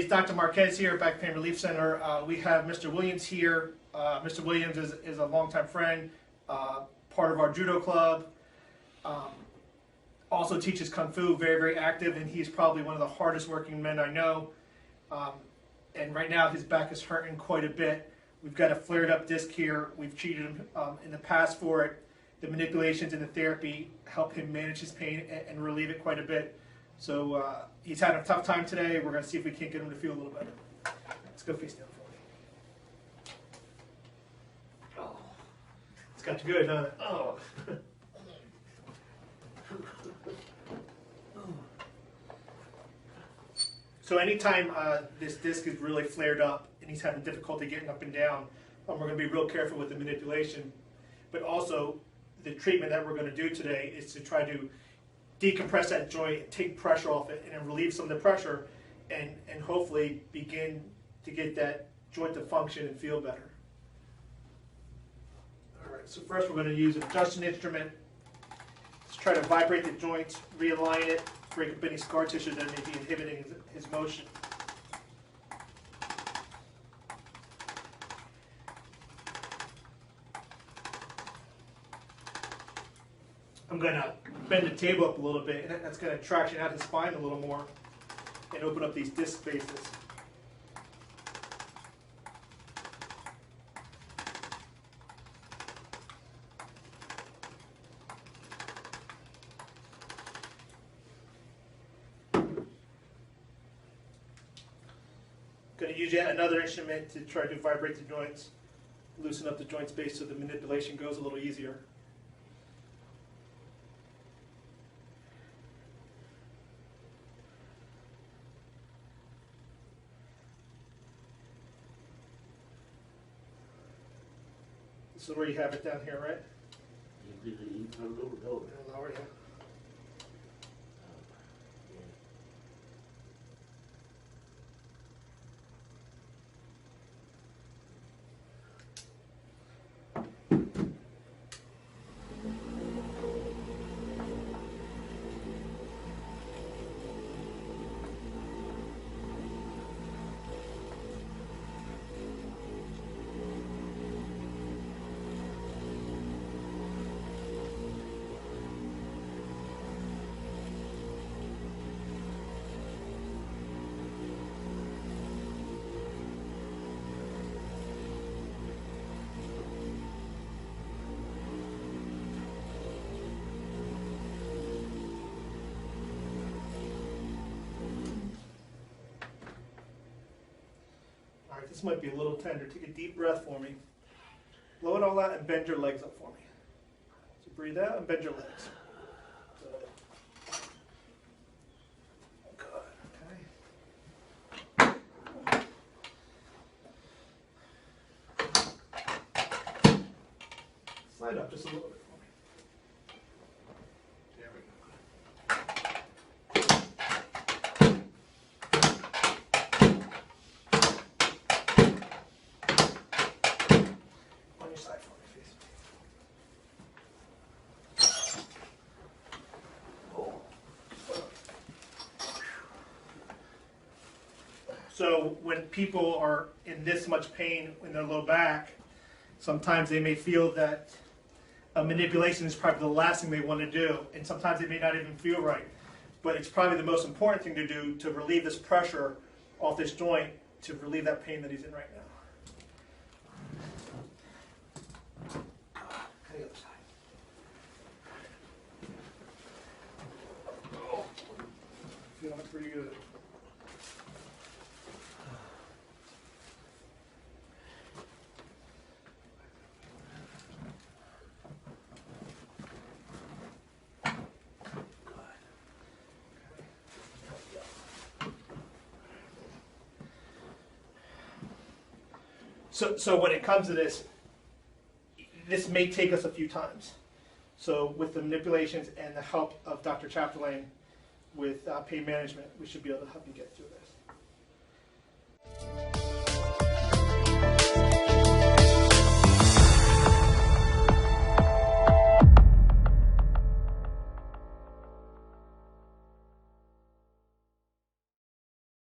it's Dr. Marquez here at Back Pain Relief Center. We have Mr. Williams here. Mr. Williams is a longtime friend, part of our judo club. Also teaches Kung Fu, very, very active, and he's probably one of the hardest working men I know. And right now his back is hurting quite a bit. We've got a flared up disc here. We've treated him in the past for it. The manipulations and the therapy help him manage his pain and relieve it quite a bit. So he's had a tough time today. We're going to see if we can't get him to feel a little better. Let's go face down for me. Oh, it's got you good, huh? Oh. So anytime this disc is really flared up and he's having difficulty getting up and down, we're going to be real careful with the manipulation. But also, the treatment that we're going to do today is to try to decompress that joint, take pressure off it, and relieve some of the pressure, and hopefully begin to get that joint to function and feel better. All right, so first we're going to use an adjusting instrument. Let's try to vibrate the joints, realign it, break up any scar tissue that may be inhibiting his motion. I'm going to bend the table up a little bit, and that's going to traction out his spine a little more and open up these disc spaces. Going to use yet another instrument to try to vibrate the joints, loosen up the joint space so the manipulation goes a little easier. This is where you have it down here, right? Lower, yeah. This might be a little tender. Take a deep breath for me. Blow it all out and bend your legs up for me. So breathe out and bend your legs. Good. Okay. Slide up just a little bit for me. There we go. So when people are in this much pain in their low back, sometimes they may feel that a manipulation is probably the last thing they want to do, and sometimes it may not even feel right. But it's probably the most important thing to do to relieve this pressure off this joint, to relieve that pain that he's in right now. The other side. Oh, feeling pretty good. So when it comes to this may take us a few times. So with the manipulations and the help of Dr. Chapdelaine with pain management, we should be able to help you get through this.